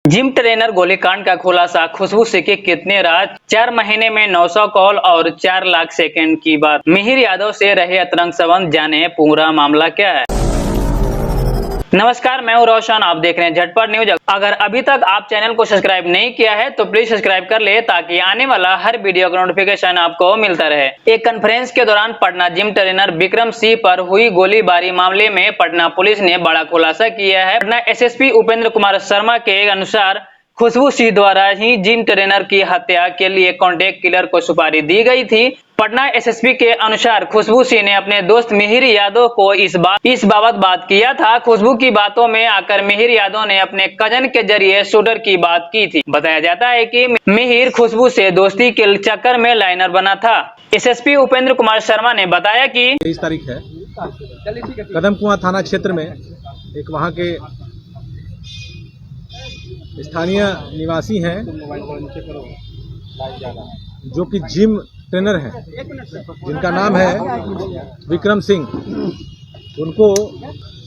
Gym trainer गोलीकांड का खुलासा, खुशबू सीखी कितनी रात, 4 महीने में 900 कॉल और 4 लाख सेकंड की बात। मिहिर यादव से रहे अंतरंग संबंध, जाने पूरा मामला क्या है। नमस्कार, मैं हूं रोशन, आप देख रहे हैं झटपट न्यूज। अगर अभी तक आप चैनल को सब्सक्राइब नहीं किया है तो प्लीज सब्सक्राइब कर ले ताकि आने वाला हर वीडियो का नोटिफिकेशन आपको मिलता रहे। एक कॉन्फ्रेंस के दौरान पटना जिम ट्रेनर विक्रम सिंह पर हुई गोलीबारी मामले में पटना पुलिस ने बड़ा खुलासा किया है। पटना एसएसपी उपेंद्र कुमार शर्मा के अनुसार खुशबू सिंह द्वारा ही जिम ट्रेनर की हत्या के लिए कॉन्टेक्ट किलर को सुपारी दी गई थी। पटना एसएसपी के अनुसार खुशबू सिंह ने अपने दोस्त मिहिर यादव को इस बाबत बात किया था। खुशबू की बातों में आकर मिहिर यादव ने अपने कजन के जरिए शूटर की बात की थी। बताया जाता है कि मिहिर खुशबू से दोस्ती के चक्कर में लाइनर बना था। एसएसपी उपेंद्र कुमार शर्मा ने बताया कि 23 तारीख है, कदम कुआं थाना क्षेत्र में एक वहां के स्थानीय निवासी हैं जो कि जिम ट्रेनर हैं, जिनका नाम है विक्रम सिंह। उनको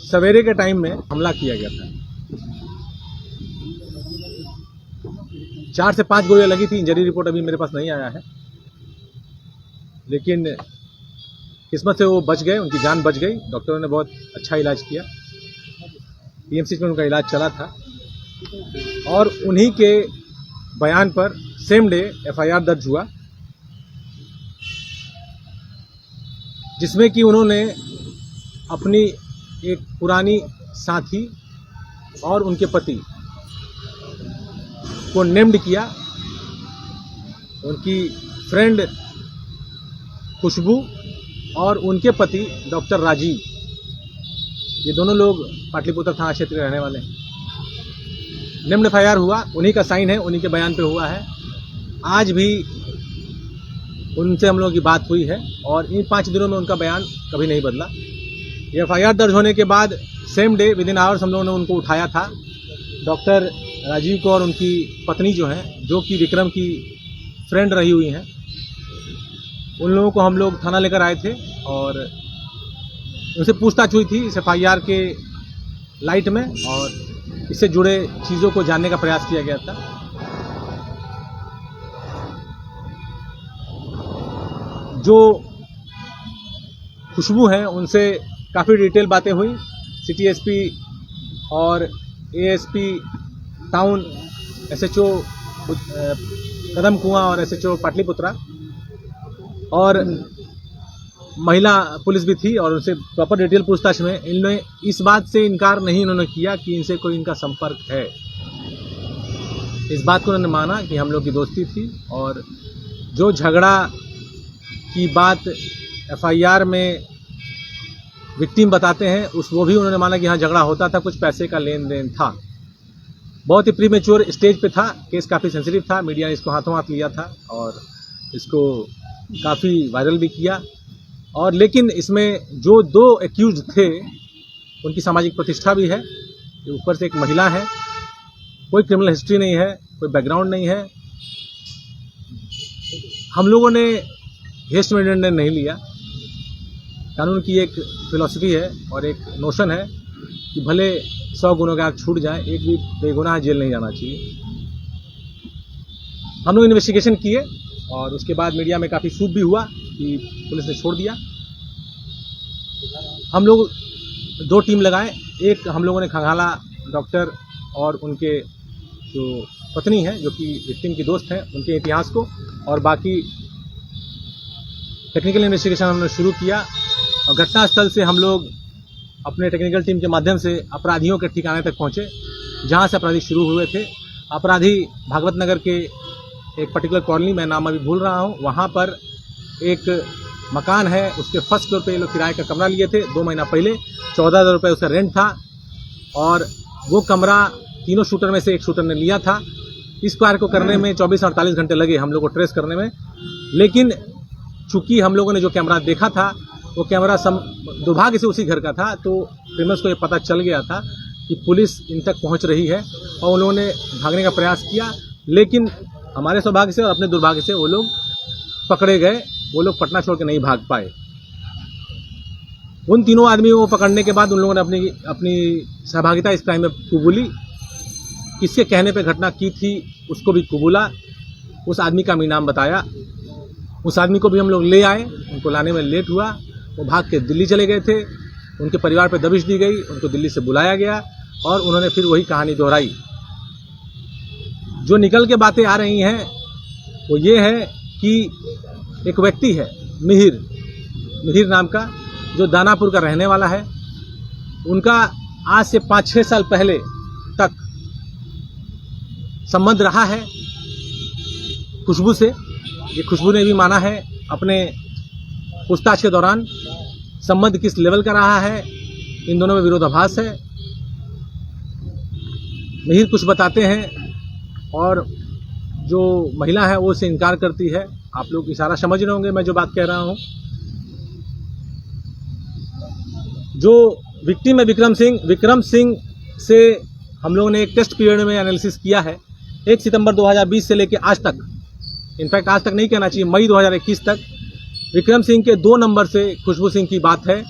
सवेरे के टाइम में हमला किया गया था। 4 से 5 गोलियां लगी थी। इंजरी रिपोर्ट अभी मेरे पास नहीं आया है, लेकिन किस्मत से वो बच गए, उनकी जान बच गई। डॉक्टरों ने बहुत अच्छा इलाज किया, पीएमसी में उनका इलाज चला था और उन्हीं के बयान पर सेम डे एफआईआर दर्ज हुआ, जिसमें कि उन्होंने अपनी एक पुरानी साथी और उनके पति को नेम्ड किया। उनकी फ्रेंड खुशबू और उनके पति डॉक्टर राजीव, ये दोनों लोग पाटलिपुत्र थाना क्षेत्र के रहने वाले हैं। निम्न एफआईआर हुआ, उन्हीं का साइन है, उन्हीं के बयान पे हुआ है। आज भी उनसे हम लोगों की बात हुई है और इन 5 दिनों में उनका बयान कभी नहीं बदला। ये एफआईआर दर्ज होने के बाद same day with in hours हम लोगों ने उनको उठाया था। डॉक्टर राजीव को और उनकी पत्नी जो हैं, जो कि विक्रम की फ्रेंड रही हुई हैं, उन लोगों को हम लोग थाना लेकर आए थे और उनसे पूछताछ हुई थी इस एफआईआर के लाइट में और इससे जुड़े चीज़ों को जानने का प्रयास किया गया था। जो खुशबू हैं उनसे काफ़ी डिटेल बातें हुई। सिटी एसपी और एएसपी टाउन, एसएचओ कदम कुआं और एसएचओ पाटलिपुत्रा और महिला पुलिस भी थी और उनसे प्रॉपर डिटेल पूछताछ में इन्होंने इस बात से इनकार नहीं इन्होंने किया कि इनसे कोई इनका संपर्क है। इस बात को उन्होंने माना कि हम लोग की दोस्ती थी और जो झगड़ा की बात एफआईआर में विक्टिम बताते हैं वो भी उन्होंने माना कि हाँ झगड़ा होता था, कुछ पैसे का लेन देन था। बहुत ही प्रीमेच्योर स्टेज पे था, केस काफ़ी सेंसिटिव था, मीडिया ने इसको हाथों हाथ लिया था और इसको काफ़ी वायरल भी किया। और लेकिन इसमें जो 2 एक्यूज थे उनकी सामाजिक प्रतिष्ठा भी है, ऊपर से एक महिला है, कोई क्रिमिनल हिस्ट्री नहीं है, कोई बैकग्राउंड नहीं है। हम लोगों ने हेस्ट में निर्णय नहीं लिया। कानून की एक फिलॉसफी है और एक नोशन है कि भले 100 गुनहगार छूट जाए, एक भी बेगुनाह जेल नहीं जाना चाहिए। हम लोग इन्वेस्टिगेशन किए और उसके बाद मीडिया में काफ़ी शूट भी हुआ कि पुलिस ने छोड़ दिया। हम लोग 2 टीम लगाए। एक हम लोगों ने खंगाला डॉक्टर और उनके जो पत्नी है, जो कि विक्टिम की दोस्त हैं, उनके इतिहास को, और बाकी टेक्निकल इन्वेस्टिगेशन हमने शुरू किया और घटनास्थल से हम लोग अपने टेक्निकल टीम के माध्यम से अपराधियों के ठिकाने तक पहुँचे, जहाँ से अपराधी शुरू हुए थे। अपराधी भागवत नगर के एक पर्टिकुलर कॉलोनी, मैं नाम अभी भूल रहा हूँ, वहाँ पर एक मकान है, उसके फर्स्ट फ्लोर पे ये लोग किराए का कमरा लिए थे 2 महीना पहले। 14,000 रुपये उसका रेंट था और वो कमरा तीनों शूटर में से एक शूटर ने लिया था। इस कार्य को करने में 24-48 घंटे लगे हम लोग को ट्रेस करने में। लेकिन चूंकि हम लोगों ने जो कैमरा देखा था वो कैमरा दुर्भाग्य से उसी घर का था, तो क्रिमिनल्स को ये पता चल गया था कि पुलिस इन तक पहुँच रही है और उन लोगों ने भागने का प्रयास किया। लेकिन हमारे सौभाग्य से और अपने दुर्भाग्य से वो लोग पकड़े गए। वो लोग पटना छोड़ के नहीं भाग पाए। उन तीनों आदमियों को पकड़ने के बाद उन लोगों ने अपनी सहभागिता इस क्राइम में कबूली किसके कहने पे घटना की थी उसको भी कबूला। उस आदमी का भी नाम बताया। उस आदमी को भी हम लोग ले आए, उनको लाने में लेट हुआ। वो भाग के दिल्ली चले गए थे। उनके परिवार पे दबिश दी गई, उनको दिल्ली से बुलाया गया और उन्होंने फिर वही कहानी दोहराई। जो निकल के बातें आ रही हैं वो ये है कि एक व्यक्ति है मिहिर नाम का, जो दानापुर का रहने वाला है। उनका आज से 5-6 साल पहले तक संबंध रहा है खुशबू से। ये खुशबू ने भी माना है अपने पूछताछ के दौरान। संबंध किस लेवल का रहा है, इन दोनों में विरोधाभास है। मिहिर कुछ बताते हैं और जो महिला है वो उसे इनकार करती है। आप लोग इशारा समझ रहे होंगे मैं जो बात कह रहा हूं। जो विक्टिम है विक्रम सिंह से हम लोगों ने एक टेस्ट पीरियड में एनालिसिस किया है। 1 सितंबर 2020 से लेकर आज तक, इनफैक्ट आज तक नहीं कहना चाहिए, मई 2021 तक विक्रम सिंह के 2 नंबर से खुशबू सिंह की बात है।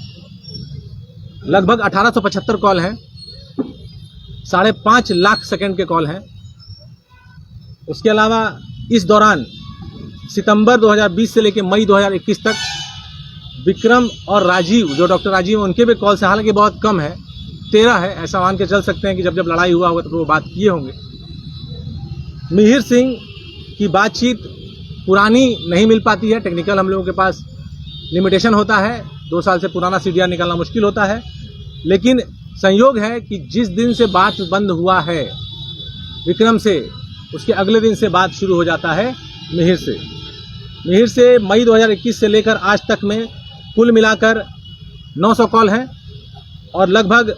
लगभग 1875 कॉल हैं, 5.5 लाख सेकंड के कॉल हैं। उसके अलावा इस दौरान सितंबर 2020 से लेकर मई 2021 तक विक्रम और राजीव, जो डॉक्टर राजीव हैं, उनके भी कॉल्स हैं, हालांकि बहुत कम है, 13 है। ऐसा मान के चल सकते हैं कि जब जब लड़ाई हुआ होगा तो वो बात किए होंगे। मिहिर सिंह की बातचीत पुरानी नहीं मिल पाती है, टेक्निकल हम लोगों के पास लिमिटेशन होता है। 2 साल से पुराना सीडीआर निकालना मुश्किल होता है। लेकिन संयोग है कि जिस दिन से बात बंद हुआ है विक्रम से, उसके अगले दिन से बात शुरू हो जाता है मिहिर से। मई 2021 से लेकर आज तक में कुल मिलाकर 900 कॉल हैं और लगभग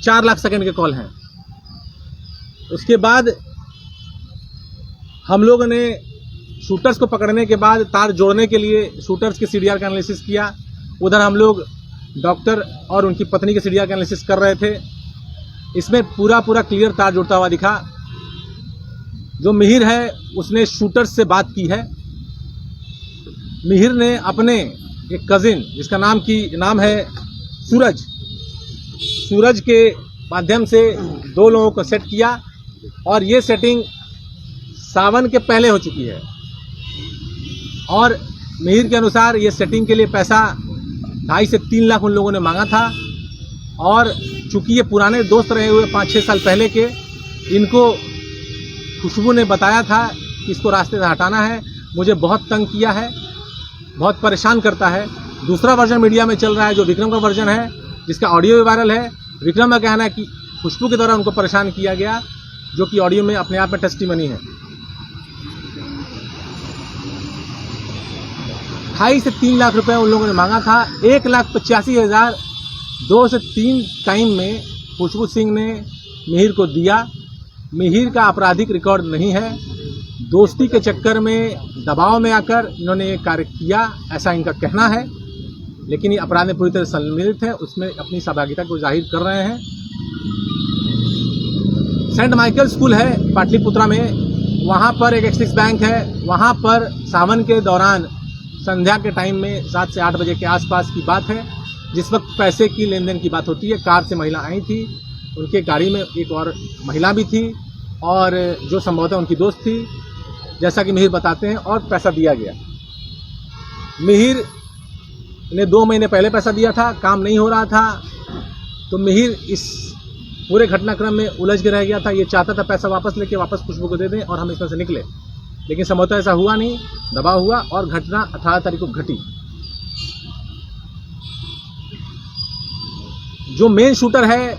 4 लाख सेकंड के कॉल हैं। उसके बाद हम लोगों ने शूटर्स को पकड़ने के बाद तार जोड़ने के लिए शूटर्स के सीडीआर का एनालिसिस किया। उधर हम लोग डॉक्टर और उनकी पत्नी के सीडीआर का एनालिसिस कर रहे थे। इसमें पूरा क्लियर तार जुड़ता हुआ दिखा। जो मिहिर है उसने शूटर्स से बात की है। मिहिर ने अपने एक कजिन जिसका नाम है सूरज के माध्यम से 2 लोगों को सेट किया और ये सेटिंग सावन के पहले हो चुकी है। और मिहिर के अनुसार ये सेटिंग के लिए पैसा 2.5 से 3 लाख उन लोगों ने मांगा था। और चूंकि ये पुराने दोस्त रहे हुए 5-6 साल पहले के, इनको खुशबू ने बताया था कि इसको रास्ते से हटाना है, मुझे बहुत तंग किया है, बहुत परेशान करता है। दूसरा वर्जन मीडिया में चल रहा है जो विक्रम का वर्जन है, जिसका ऑडियो भी वायरल है। विक्रम का कहना है कि खुशबू के द्वारा उनको परेशान किया गया, जो कि ऑडियो में अपने आप में टेस्टिमनी है। 2.5 से 3 लाख रुपए उन लोगों ने मांगा था। 1,85,000 2 से 3 टाइम में खुशबू सिंह ने मिहिर को दिया। मिहिर का आपराधिक रिकॉर्ड नहीं है। दोस्ती के चक्कर में, दबाव में आकर इन्होंने ये कार्य किया, ऐसा इनका कहना है। लेकिन ये अपराध में पूरी तरह सम्मिलित है, उसमें अपनी सहभागिता को जाहिर कर रहे हैं। सेंट माइकल स्कूल है पाटलिपुत्रा में, वहाँ पर एक एक्सिस बैंक है। वहाँ पर सावन के दौरान संध्या के टाइम में 7 से 8 बजे के आसपास की बात है, जिस वक्त पैसे की लेन देन की बात होती है। कार से महिला आई थी, उनके गाड़ी में एक और महिला भी थी और जो संभवतः उनकी दोस्त थी, जैसा कि मिहिर बताते हैं, और पैसा दिया गया। मिहिर ने 2 महीने पहले पैसा दिया था, काम नहीं हो रहा था, तो मिहिर इस पूरे घटनाक्रम में उलझ के रह गया था। ये चाहता था पैसा वापस लेके वापस खुशबू को दे दें और हम इसमें से निकले, लेकिन संभवतः ऐसा हुआ नहीं, दबाव हुआ और घटना 18 तारीख को घटी। जो मेन शूटर है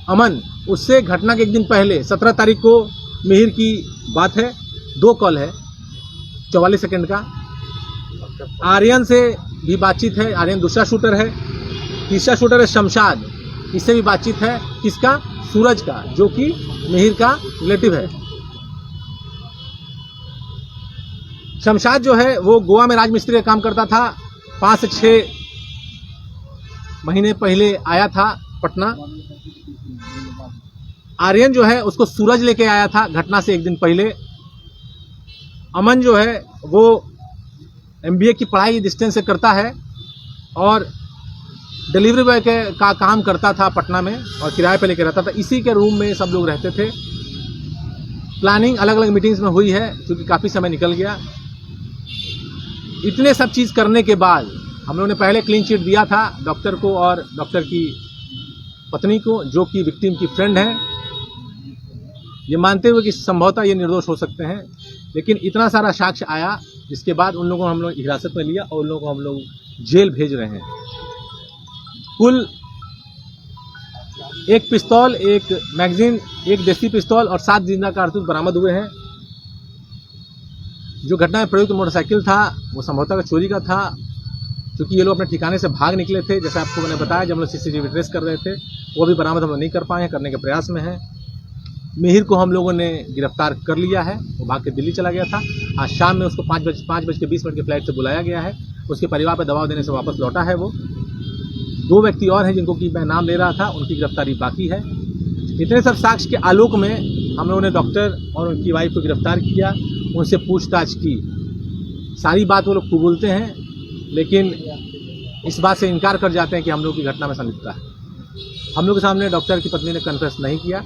अमन, उससे घटना के एक दिन पहले 17 तारीख को मिहिर की बात है। 2 कॉल है 44 सेकंड का। आर्यन से भी बातचीत है, आर्यन दूसरा शूटर है। तीसरा शूटर है शमशाद, इससे भी बातचीत है। किसका? सूरज का, जो कि मिहिर का रिलेटिव है। शमशाद जो है वो गोवा में राजमिस्त्री का काम करता था। 5 से 6 महीने पहले आया था पटना। आर्यन जो है उसको सूरज लेके आया था घटना से एक दिन पहले। अमन जो है वो MBA की पढ़ाई डिस्टेंस से करता है और डिलीवरी बॉय का काम करता था पटना में और किराए पे लेके रहता था। इसी के रूम में सब लोग रहते थे। प्लानिंग अलग अलग मीटिंग्स में हुई है, क्योंकि काफ़ी समय निकल गया। इतने सब चीज़ करने के बाद हम लोगों ने पहले क्लीन चिट दिया था डॉक्टर को और डॉक्टर की पत्नी को, जो कि विक्टिम की फ्रेंड है, ये मानते हुए कि संभवतः ये निर्दोष हो सकते हैं। लेकिन इतना सारा साक्ष्य आया, जिसके बाद उन लोगों को हम लोग हिरासत में लिया और उन लोगों को हम लोग जेल भेज रहे हैं। कुल एक पिस्तौल, एक मैगजीन, एक देसी पिस्तौल और 7 जिंदा कारतूस बरामद हुए हैं। जो घटना में प्रयुक्त मोटरसाइकिल था वो संभवतः चोरी का था, क्योंकि ये लोग अपने ठिकाने से भाग निकले थे। जैसे आपको मैंने बताया, जब हम लोग CCTV ट्रेस कर रहे थे, वो भी बरामद हम लोग नहीं कर पाए हैं, करने के प्रयास में हैं। मिहिर को हम लोगों ने गिरफ्तार कर लिया है, वो भाग के दिल्ली चला गया था। आज शाम में उसको 5:20 के फ्लाइट से बुलाया गया है। उसके परिवार पर दबाव देने से वापस लौटा है वो। 2 व्यक्ति और हैं जिनको कि मैं नाम ले रहा था, उनकी गिरफ्तारी बाकी है। इतने सब साक्ष्य के आलोक में हम लोगों ने डॉक्टर और उनकी वाइफ को गिरफ्तार किया, उनसे पूछताछ की। सारी बात वो लोग कबूलते हैं, लेकिन इस बात से इनकार कर जाते हैं कि हम लोग की घटना में संलिप्तता है। हम लोग के सामने डॉक्टर की पत्नी ने कन्फेस नहीं किया,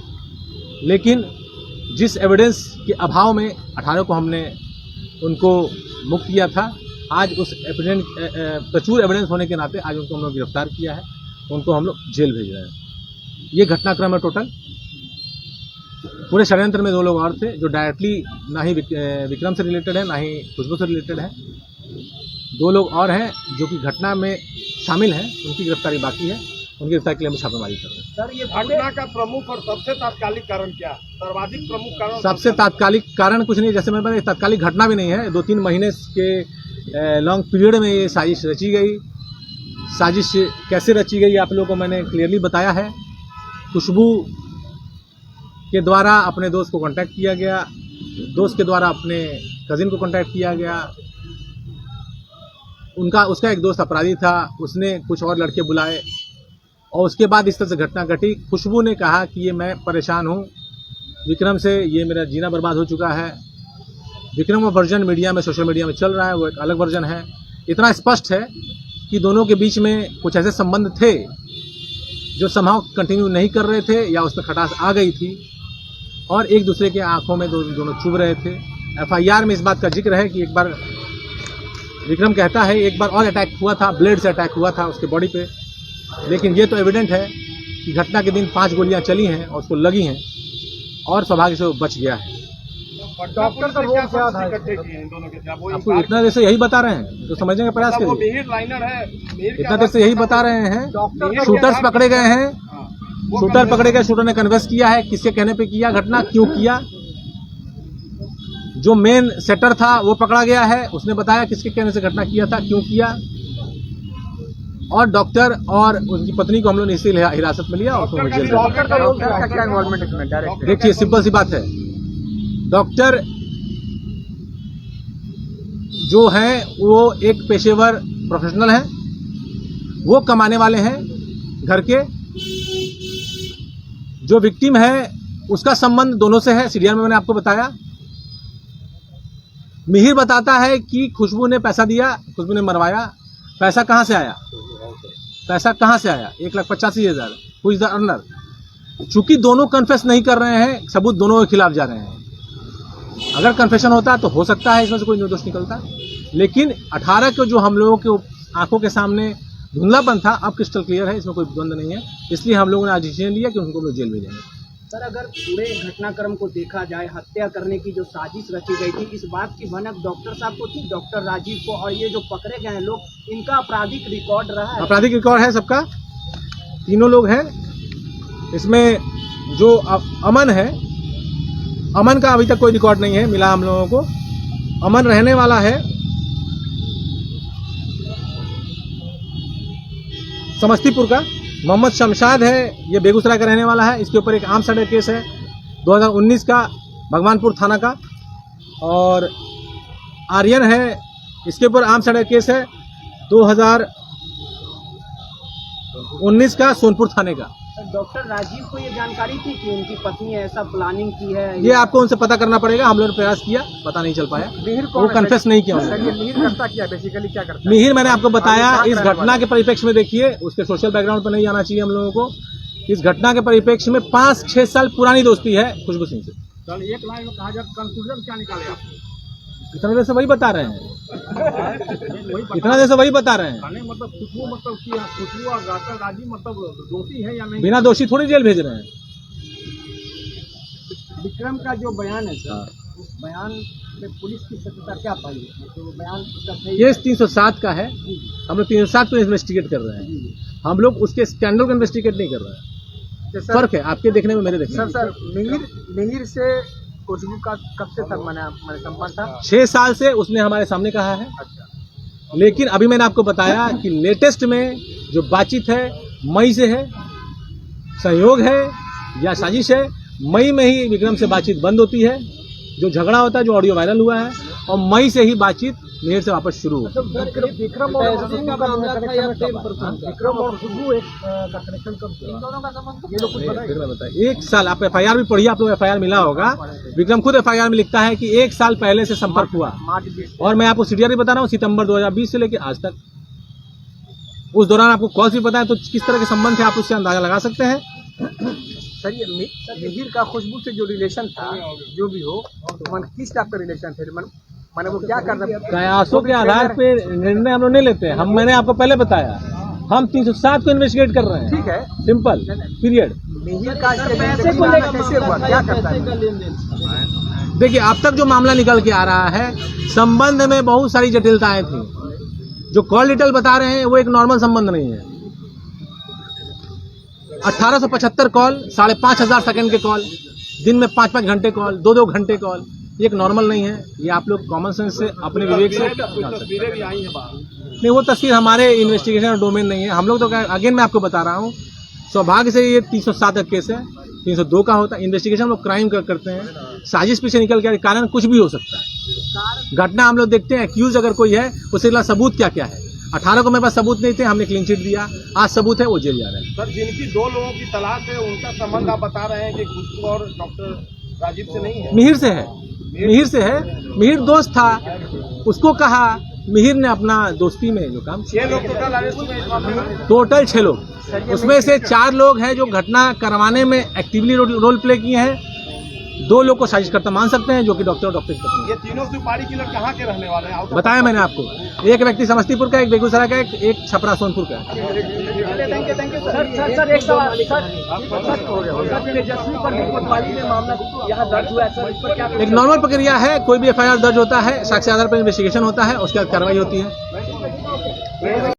लेकिन जिस एविडेंस के अभाव में 18 को हमने उनको मुक्त किया था, आज उस प्रचुर एविडेंस होने के नाते आज उनको हम लोग गिरफ्तार किया है, उनको हम लोग जेल भेज रहे हैं। ये घटनाक्रम है टोटल। पूरे षड्यंत्र में 2 लोग और थे, जो डायरेक्टली ना ही विक्रम से रिलेटेड है, ना ही खुशबू से रिलेटेड है। 2 लोग और हैं जो कि घटना में शामिल हैं, उनकी गिरफ्तारी बाकी है। उनकी गिरफ्तारी के लिए हम छापेमारी कर रहे हैं। सर, ये घटना का प्रमुख और सबसे तात्कालिक कारण क्या, सर्वाधिक प्रमुख कारण? सबसे तात्कालिक कारण कुछ नहीं, जैसे मैंने बताया, तात्कालिक घटना भी नहीं है। 2-3 महीने के लॉन्ग पीरियड में ये साजिश रची गई। साजिश कैसे रची गई आप लोगों को मैंने क्लियरली बताया है। खुशबू के द्वारा अपने दोस्त को कांटेक्ट किया गया, दोस्त के द्वारा अपने कजिन को कांटेक्ट किया गया। उसका एक दोस्त अपराधी था, उसने कुछ और लड़के बुलाए और उसके बाद इस तरह से घटना घटी। खुशबू ने कहा कि ये मैं परेशान हूँ विक्रम से, ये मेरा जीना बर्बाद हो चुका है। विक्रम का वर्जन मीडिया में, सोशल मीडिया में चल रहा है, वो एक अलग वर्जन है। इतना स्पष्ट है कि दोनों के बीच में कुछ ऐसे संबंध थे जो समहाउ कंटिन्यू नहीं कर रहे थे, या उसमें खटास आ गई थी और एक दूसरे के आंखों में दोनों चुभ रहे थे। FIR में इस बात का जिक्र है कि एक बार विक्रम कहता है एक बार और अटैक हुआ था, ब्लेड से अटैक हुआ था उसके बॉडी पे। लेकिन ये तो एविडेंट है कि घटना के दिन 5 गोलियां चली हैं और उसको लगी हैं और सौभाग्य से वो बच गया है। डॉक्टर का रोल क्या था इकट्ठे किए हैं दोनों के? आपको इतना देर से यही बता रहे हैं, तो समझने का प्रयास करिए। मिहिर लाइनर है, इतना देर से यही बता रहे हैं। शूटर्स पकड़े गए हैं, शूटर पकड़े गए, शूटर ने कन्फेस किया है किसके कहने पे किया घटना, क्यों किया। जो मेन सेटर था वो पकड़ा गया है, उसने बताया किसके कहने से घटना किया था, क्यों किया। और डॉक्टर और उनकी पत्नी को हम लोग ने इसी हिरासत में लिया और उसको जेल में। देखिए, सिंपल सी बात है, डॉक्टर जो हैं वो एक पेशेवर प्रोफेशनल हैं, वो कमाने वाले हैं घर के। जो विक्टिम है उसका संबंध दोनों से है, सीरियल में मैंने आपको बताया। मिहिर बताता है कि खुशबू ने पैसा दिया, खुशबू ने मरवाया। पैसा कहाँ से आया? पैसा कहाँ से आया? 1,85,000। Who is the earner? चूंकि दोनों कन्फेस नहीं कर रहे हैं, सबूत दोनों के खिलाफ जा रहे हैं। अगर कन्फेशन होता तो हो सकता है इसमें से कोई निर्दोष निकलता, लेकिन 18 को जो हम लोगों के आंखों के सामने धुंधलापन था, अब क्रिस्टल क्लियर है, इसमें कोई द्वंद्व नहीं है। इसलिए हम लोगों ने आज डिसीजन लिया कि उनको लोग जेल भेजेंगे। सर, अगर पूरे घटनाक्रम को देखा जाए, हत्या करने की जो साजिश रची गई थी, इस बात की भनक डॉक्टर साहब को थी, डॉक्टर राजीव को, और ये जो पकड़े गए हैं लोग, इनका आपराधिक रिकॉर्ड रहा है? आपराधिक रिकॉर्ड है सबका, तीनों लोग हैं इसमें। जो अमन है, अमन का अभी तक कोई रिकॉर्ड नहीं है मिला हम लोगों को। अमन रहने वाला है समस्तीपुर का। मोहम्मद शमशाद है, ये बेगूसराय का रहने वाला है। इसके ऊपर एक आर्म्स मर्डर केस है 2019 का, भगवानपुर थाना का। और आर्यन है, इसके ऊपर आर्म्स मर्डर केस है 2019 का, सोनपुर थाने का। डॉक्टर राजीव को ये जानकारी थी कि उनकी पत्नी ने ऐसा प्लानिंग की है? ये आपको उनसे पता करना पड़ेगा। हम लोगों ने प्रयास किया, पता नहीं चल पाया। वो कन्फेस नहीं किया उन्होंने। मिहिर करता क्या बेसिकली क्या करता है? मिहिर मैंने आपको बताया, इस घटना के परिप्रेक्ष्य में देखिए, उसके सोशल बैकग्राउंड पर नहीं आना चाहिए हम लोगों को। इस घटना के परिप्रेक्ष्य में 5-6 साल पुरानी दोस्ती है खुशबू सिंह से। चल एक लाइन में कहा जाए कंक्लूजन क्या निकाले आप? इतना देर से वही बता रहे हैं, इतना देर से वही बता रहे हैं। मतलब खुशबू मतलब कि खुशबू और डॉक्टर राजीव मतलब दोषी है या नहीं? बिना दोषी थोड़ी जेल भेज रहे हैं। विक्रम का जो बयान है सर, उस बयान में पुलिस की सत्यता क्या पाई है? तो बयान उसका सही केस 307 का है, हम लोग 307 को इन्वेस्टिगेट कर रहे हैं। हम लोग उसके स्कैंडल को इन्वेस्टिगेट नहीं कर रहे हैं। फर्क है आपके देखने में, मेरे देखने में। सर मिहिर से खुशबू का कब से तक मैंने संपर्क था? 6 साल से उसने हमारे सामने कहा है। लेकिन अभी मैंने आपको बताया कि लेटेस्ट में जो बातचीत है मई से है, सहयोग है या साजिश है। मई में ही विक्रम से बातचीत बंद होती है, जो झगड़ा होता है, जो ऑडियो वायरल हुआ है, और मई से ही बातचीत मिहिर से वापस शुरू हुई। विक्रम और खुशबू का मामला था या विक्रम और खुशबू एक का कनेक्शन कब हुआ? इन दोनों का संबंध ये लोग कुछ फिर मैं बताया, 1 साल आप FIR भी पढ़िए, आप लोग FIR मिला होगा। विक्रम खुद FIR में लिखता है कि 1 साल पहले से संपर्क हुआ। और मैं आपको CDR भी बता रहा हूँ, सितंबर 2020 से लेकर आज तक। उस दौरान आपको कॉज भी पता है, तो किस तरह के संबंध थे आप उससे अंदाजा लगा सकते हैं। सर ये मिहिर का खुशबू से जो रिलेशन था, जो भी हो, तो किस टाइप का रिलेशन थे? मैंने वो क्या करना, कयासों के आधार पे निर्णय हम लोग नहीं लेते हैं। मैंने आपको पहले बताया, हम 307 को इन्वेस्टिगेट कर रहे हैं। ठीक है, सिंपल पीरियड। मिहिर का पैसे को लेकर कैसे हुआ, क्या करता है? देखिए, अब तक जो मामला निकल के आ रहा है, संबंध में बहुत सारी जटिलताएं थी। जो कॉल डिटेल बता रहे हैं वो एक नॉर्मल संबंध नहीं है। 1875 कॉल, 5,500 सेकंड के कॉल, दिन में 5-5 घंटे कॉल, 2-2 घंटे कॉल, ये एक नॉर्मल नहीं है। ये आप लोग कॉमन सेंस से, अपने विवेक से तस्वीरें भी आई हैं बाहर। नहीं, वो तस्वीर हमारे इन्वेस्टिगेशन डोमेन नहीं है। हम लोग तो अगेन मैं आपको बता रहा हूँ, सौभाग्य से ये 307 का केस है, 302 का होता है। इन्वेस्टिगेशन हम लोग क्राइम करते हैं, साजिश पीछे निकल के कारण कुछ भी हो सकता है। घटना हम लोग देखते हैं, एक्यूज अगर कोई है उसके खिलाफ सबूत क्या क्या है। 18 को मेरे पास सबूत नहीं थे, हमने क्लीन चिट दिया। आज सबूत है, वो जेल जा रहे हैं। सर जिनकी 2 लोगों की तलाश है, उनका संबंध आप बता रहे हैं कि खुशबू और डॉक्टर राजीव से नहीं है? मिहिर से है, मिहिर से है। मिहिर दोस्त था, उसको कहा, मिहिर ने अपना दोस्ती में जो काम। 6 लोग टोटल अरेस्ट हुए इस मामले में? टोटल 6 लोग, उसमें से 4 लोग हैं जो घटना करवाने में एक्टिवली रोल प्ले किए हैं। 2 लोग को साजिश करता मान सकते हैं, जो कि डॉक्टर की पत्नी। ये तीनों सुपारी किलर कहाँ के रहने वाले हैं? बताया मैंने आपको, एक व्यक्ति समस्तीपुर का, एक बेगूसराय का, एक छपरा सोनपुर का। Thank you sir. एक सवाल, तेजस्वी पर भी कोतवाली में मामला यहाँ दर्ज हुआ है सर, इस पर क्या? एक नॉर्मल प्रक्रिया है, कोई भी FIR दर्ज होता है, साक्ष्य आधार पर इन्वेस्टिगेशन होता है, उसके बाद कार्रवाई होती है।